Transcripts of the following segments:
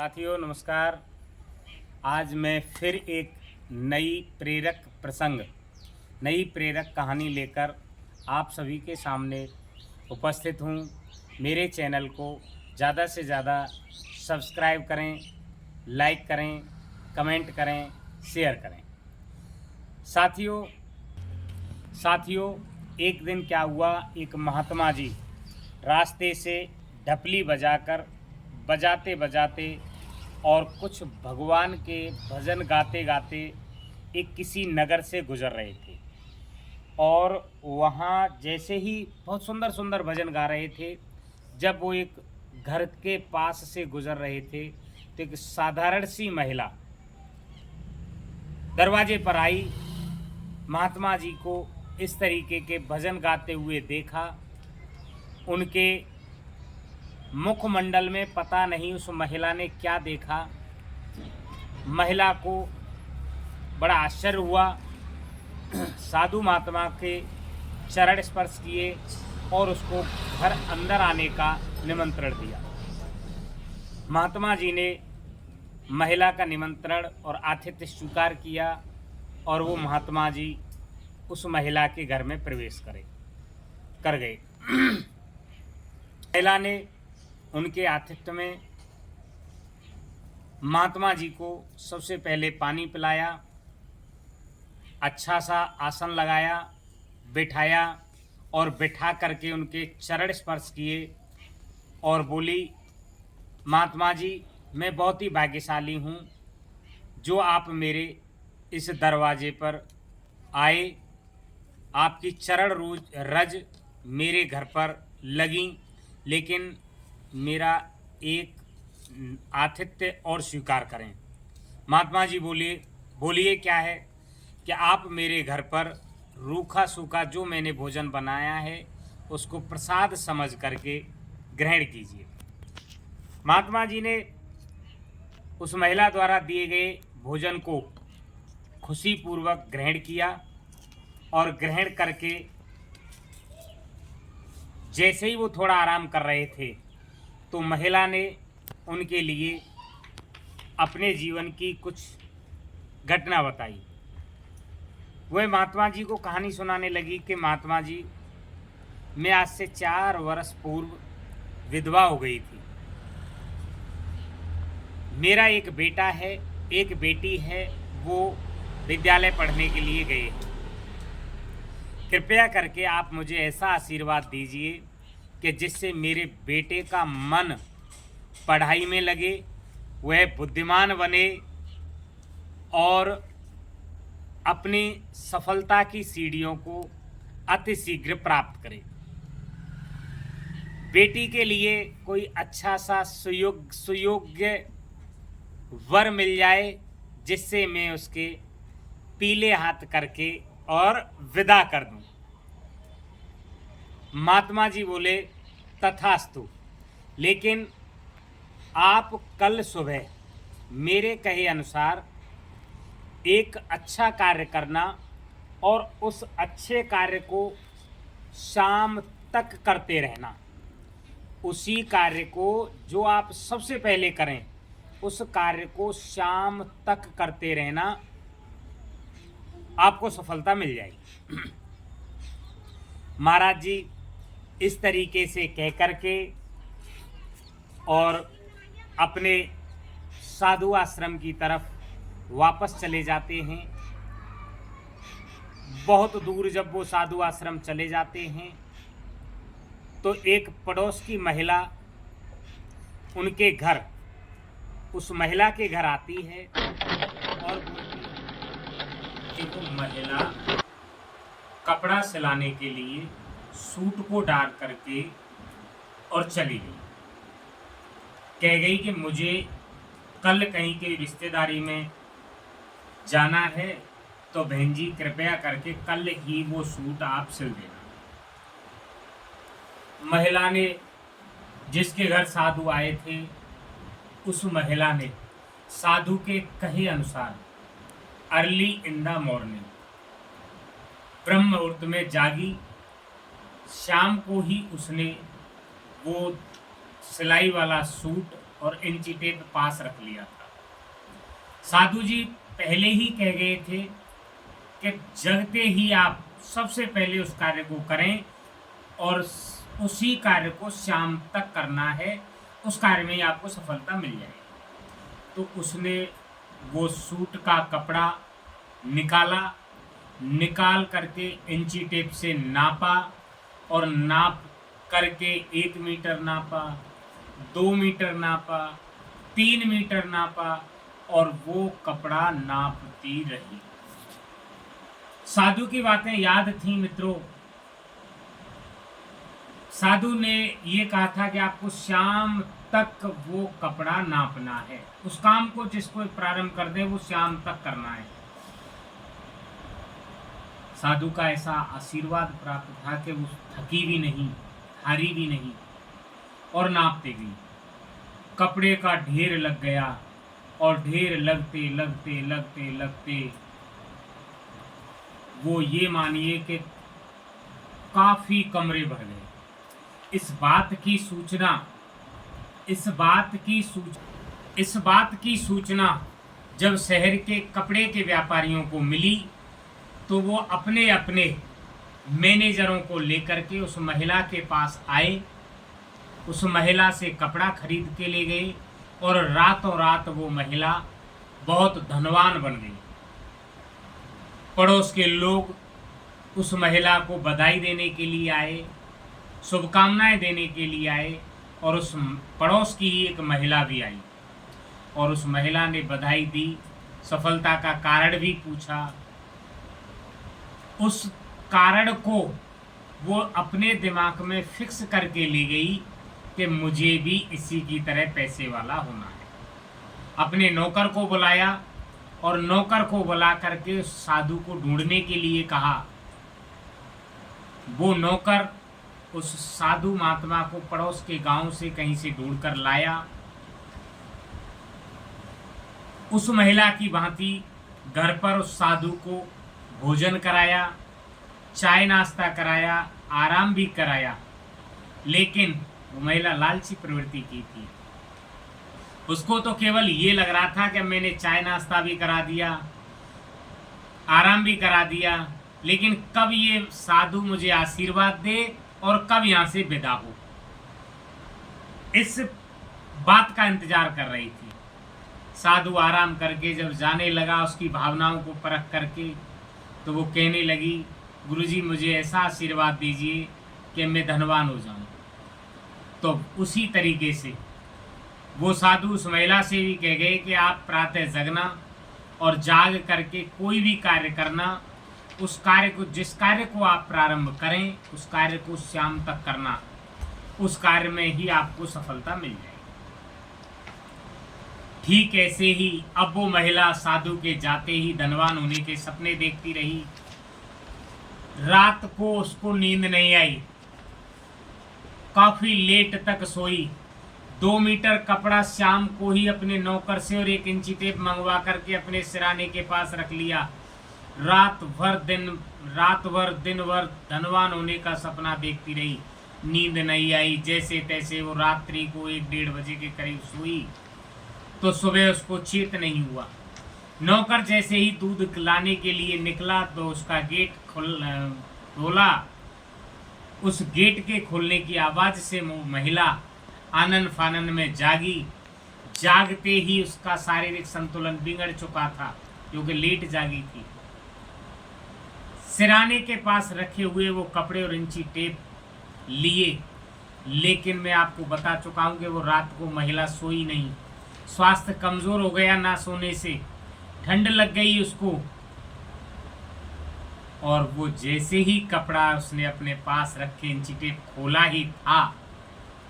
साथियों नमस्कार। आज मैं फिर एक नई प्रेरक कहानी लेकर आप सभी के सामने उपस्थित हूँ। मेरे चैनल को ज़्यादा से ज़्यादा सब्सक्राइब करें, लाइक करें, कमेंट करें, शेयर करें। साथियों एक दिन क्या हुआ, एक महात्मा जी रास्ते से ढपली बजाते बजाते और कुछ भगवान के भजन गाते गाते एक किसी नगर से गुजर रहे थे। और वहाँ जैसे ही बहुत सुंदर सुंदर भजन गा रहे थे, जब वो एक घर के पास से गुजर रहे थे तो एक साधारण सी महिला दरवाजे पर आई। महात्मा जी को इस तरीके के भजन गाते हुए देखा। उनके मुखमंडल में पता नहीं उस महिला ने क्या देखा। महिला को बड़ा आश्चर्य हुआ। साधु महात्मा के चरण स्पर्श किए और उसको घर अंदर आने का निमंत्रण दिया। महात्मा जी ने महिला का निमंत्रण और आतिथ्य स्वीकार किया और वो महात्मा जी उस महिला के घर में प्रवेश कर गए। महिला ने उनके आतिथ्य में महात्मा जी को सबसे पहले पानी पिलाया, अच्छा सा आसन लगाया, बिठाया और बिठा करके उनके चरण स्पर्श किए और बोली, महात्मा जी मैं बहुत ही भाग्यशाली हूँ जो आप मेरे इस दरवाजे पर आए। आपकी चरण रज मेरे घर पर लगी, लेकिन मेरा एक आतिथ्य और स्वीकार करें। महात्मा जी बोलिए क्या है कि आप मेरे घर पर रूखा सूखा जो मैंने भोजन बनाया है उसको प्रसाद समझ करके ग्रहण कीजिए। महात्मा जी ने उस महिला द्वारा दिए गए भोजन को खुशीपूर्वक ग्रहण किया और ग्रहण करके जैसे ही वो थोड़ा आराम कर रहे थे तो महिला ने उनके लिए अपने जीवन की कुछ घटना बताई। वह महात्मा जी को कहानी सुनाने लगी कि महात्मा जी मैं आज से 4 वर्ष पूर्व विधवा हो गई थी। मेरा एक बेटा है, एक बेटी है, वो विद्यालय पढ़ने के लिए गए हैं। कृपया करके आप मुझे ऐसा आशीर्वाद दीजिए कि जिससे मेरे बेटे का मन पढ़ाई में लगे, वह बुद्धिमान बने और अपनी सफलता की सीढ़ियों को अतिशीघ्र प्राप्त करे। बेटी के लिए कोई अच्छा सा सुयोग्य वर मिल जाए जिससे मैं उसके पीले हाथ करके और विदा कर दूं। महात्मा जी बोले, तथास्तु, लेकिन आप कल सुबह मेरे कहे अनुसार एक अच्छा कार्य करना और उस अच्छे कार्य को शाम तक करते रहना। उसी कार्य को जो आप सबसे पहले करें उस कार्य को शाम तक करते रहना, आपको सफलता मिल जाएगी। महाराज जी इस तरीके से कह करके और अपने साधु आश्रम की तरफ वापस चले जाते हैं। बहुत दूर जब वो साधु आश्रम चले जाते हैं तो एक पड़ोस की महिला उस महिला के घर आती है और बोलती है कि वो महिला कपड़ा सिलाने के लिए सूट को डाल करके और चली गई। कह गई कि मुझे कल कहीं के रिश्तेदारी में जाना है, तो बहन जी कृपया करके कल ही वो सूट आप सिल देना। महिला ने, जिसके घर साधु आए थे, उस महिला ने साधु के कहे अनुसार अर्ली इन द मॉर्निंग ब्रह्म मुहूर्त में जागी। शाम को ही उसने वो सिलाई वाला सूट और इंची टेप पास रख लिया था। साधु जी पहले ही कह गए थे कि जगते ही आप सबसे पहले उस कार्य को करें और उसी कार्य को शाम तक करना है, उस कार्य में ही आपको सफलता मिल जाएगी। तो उसने वो सूट का कपड़ा निकाला, निकाल करके इंची टेप से नापा और नाप करके 1 मीटर नापा, 2 मीटर नापा, 3 मीटर नापा और वो कपड़ा नापती रही। साधु की बातें याद थी मित्रों। साधु ने ये कहा था कि आपको शाम तक वो कपड़ा नापना है, उस काम को जिसको प्रारंभ कर दे वो शाम तक करना है। साधु का ऐसा आशीर्वाद प्राप्त था कि वो थकी भी नहीं, हारी भी नहीं और नापते गई। कपड़े का ढेर लग गया और ढेर लगते लगते लगते लगते वो ये मानिए कि काफी कमरे भर गए। इस बात की सूचना जब शहर के कपड़े के व्यापारियों को मिली तो वो अपने अपने मैनेजरों को लेकर के उस महिला के पास आए, उस महिला से कपड़ा खरीद के ले गए और रातों रात वो महिला बहुत धनवान बन गई। पड़ोस के लोग उस महिला को बधाई देने के लिए आए, शुभकामनाएं देने के लिए आए और उस पड़ोस की ही एक महिला भी आई और उस महिला ने बधाई दी, सफलता का कारण भी पूछा। उस कारण को वो अपने दिमाग में फिक्स करके ले गई कि मुझे भी इसी की तरह पैसे वाला होना है। अपने नौकर को बुलाया और नौकर को बुला करके उस साधु को ढूंढने के लिए कहा। वो नौकर उस साधु महात्मा को पड़ोस के गांव से कहीं से ढूंढ कर लाया। उस महिला की भांति घर पर उस साधु को भोजन कराया, चाय नाश्ता कराया, आराम भी कराया। लेकिन वो महिला लालची प्रवृत्ति की थी। उसको तो केवल ये लग रहा था कि मैंने चाय नाश्ता भी करा दिया, आराम भी करा दिया, लेकिन कब ये साधु मुझे आशीर्वाद दे और कब यहाँ से विदा हो, इस बात का इंतजार कर रही थी। साधु आराम करके जब जाने लगा उसकी भावनाओं को परख करके, तो वो कहने लगी, गुरुजी मुझे ऐसा आशीर्वाद दीजिए कि मैं धनवान हो जाऊं। तो उसी तरीके से वो साधु उस महिला से भी कह गए कि आप प्रातः जगना और जाग करके कोई भी कार्य करना, उस कार्य को, जिस कार्य को आप प्रारंभ करें उस कार्य को शाम तक करना, उस कार्य में ही आपको सफलता मिल जाएगी। ठीक ऐसे ही अब वो महिला साधु के जाते ही धनवान होने के सपने देखती रही। रात को उसको नींद नहीं आई, काफी लेट तक सोई। 2 मीटर कपड़ा शाम को ही अपने नौकर से और 1 इंची टेप मंगवा करके अपने सिराने के पास रख लिया। रात भर दिन भर धनवान होने का सपना देखती रही, नींद नहीं आई। जैसे तैसे वो रात्रि को 1-1:30 बजे के करीब सोई तो सुबह उसको चेत नहीं हुआ। नौकर जैसे ही दूध लाने के लिए निकला तो उसका गेट खोला। उस गेट के खुलने की आवाज से वो महिला आनन फानन में जागी। जागते ही उसका शारीरिक संतुलन बिगड़ चुका था क्योंकि लेट जागी थी। सिराने के पास रखे हुए वो कपड़े और इंची टेप लिए, लेकिन मैं आपको बता चुका हूं कि वो रात को महिला सोई नहीं। स्वास्थ्य कमजोर हो गया ना सोने से, ठंड लग गई उसको, और वो जैसे ही कपड़ा उसने अपने पास रखे इंची टेप खोला ही था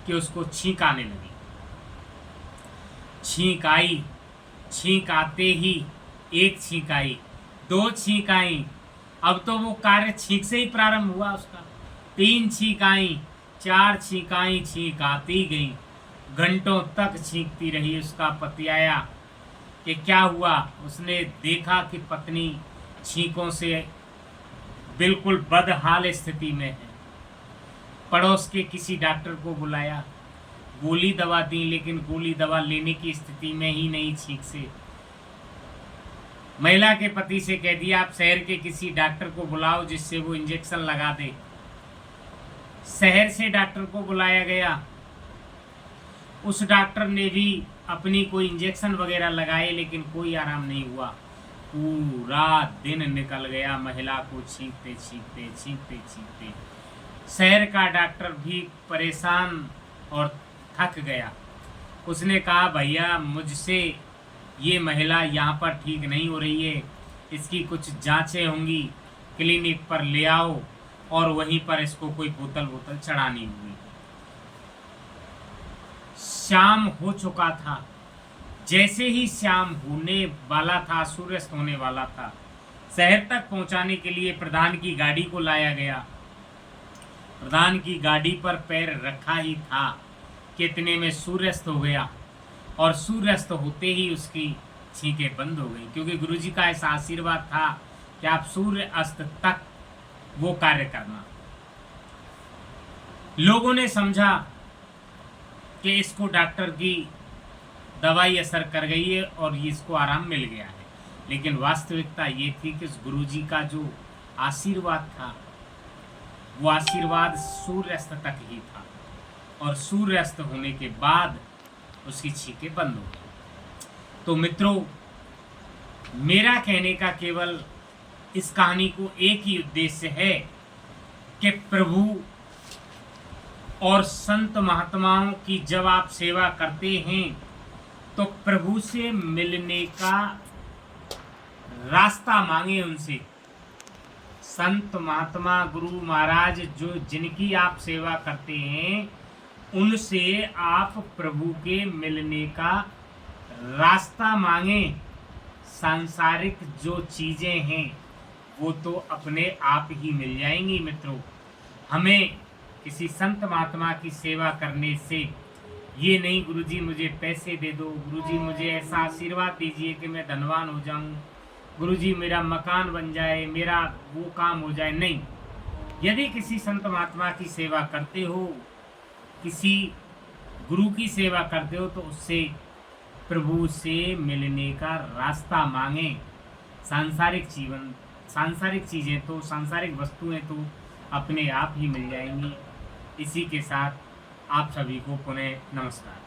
कि उसको छींक आने लगी। छींक आई, छींक आते ही 1 छींक आई, 2 छींक आई, अब तो वो कार्य छींक से ही प्रारंभ हुआ उसका। 3 छींक आई, 4 छींक आई, छींक आती गई। घंटों तक छींकती रही। उसका पति आया कि क्या हुआ। उसने देखा कि पत्नी छींकों से बिल्कुल बदहाल स्थिति में है। पड़ोस के किसी डॉक्टर को बुलाया। गोली दवा दी, लेकिन गोली दवा लेने की स्थिति में ही नहीं ठीक से। महिला के पति से कह दिया आप शहर के किसी डॉक्टर को बुलाओ जिससे वो इंजेक्शन लगा दे। शहर से डॉक्टर को बुलाया गया। उस डॉक्टर ने भी अपनी कोई इंजेक्शन वगैरह लगाए, लेकिन कोई आराम नहीं हुआ। पूरा दिन निकल गया महिला को छींकते छींकते छींकते छींकते। शहर का डॉक्टर भी परेशान और थक गया। उसने कहा भैया मुझसे ये महिला यहाँ पर ठीक नहीं हो रही है, इसकी कुछ जांचें होंगी, क्लिनिक पर ले आओ। और वहीं पर इसको कोई बोतल चढ़ानी होगी। शाम हो चुका था। जैसे ही शाम होने वाला था, सूर्यास्त होने वाला था, शहर तक पहुंचाने के लिए प्रधान की गाड़ी को लाया गया। प्रधान की गाड़ी पर पैर रखा ही था कि इतने में सूर्यास्त हो गया। और सूर्यास्त होते ही उसकी छींकें बंद हो गई, क्योंकि गुरुजी का ऐसा आशीर्वाद था कि आप सूर्य अस्त तक वो कार्य करना। लोगों ने समझा कि इसको डॉक्टर की दवाई असर कर गई है और इसको आराम मिल गया है, लेकिन वास्तविकता ये थी कि उस गुरुजी का जो आशीर्वाद था वो आशीर्वाद सूर्यास्त तक ही था। और सूर्यास्त होने के बाद उसकी छींकें बंद हो गई। तो मित्रों, मेरा कहने का केवल इस कहानी को एक ही उद्देश्य है कि प्रभु और संत महात्माओं की जब आप सेवा करते हैं तो प्रभु से मिलने का रास्ता मांगे उनसे। संत महात्मा गुरु महाराज जो जिनकी आप सेवा करते हैं उनसे आप प्रभु के मिलने का रास्ता मांगे। सांसारिक जो चीज़ें हैं वो तो अपने आप ही मिल जाएंगी। मित्रों, हमें किसी संत महात्मा की सेवा करने से ये नहीं गुरुजी मुझे पैसे दे दो, गुरुजी मुझे ऐसा आशीर्वाद दीजिए कि मैं धनवान हो जाऊं, गुरुजी मेरा मकान बन जाए, मेरा वो काम हो जाए, नहीं। यदि किसी संत महात्मा की सेवा करते हो, किसी गुरु की सेवा करते हो, तो उससे प्रभु से मिलने का रास्ता मांगे। सांसारिक चीज़ें तो, सांसारिक वस्तुएं तो अपने आप ही मिल जाएंगी। इसी के साथ आप सभी को पुनः नमस्कार।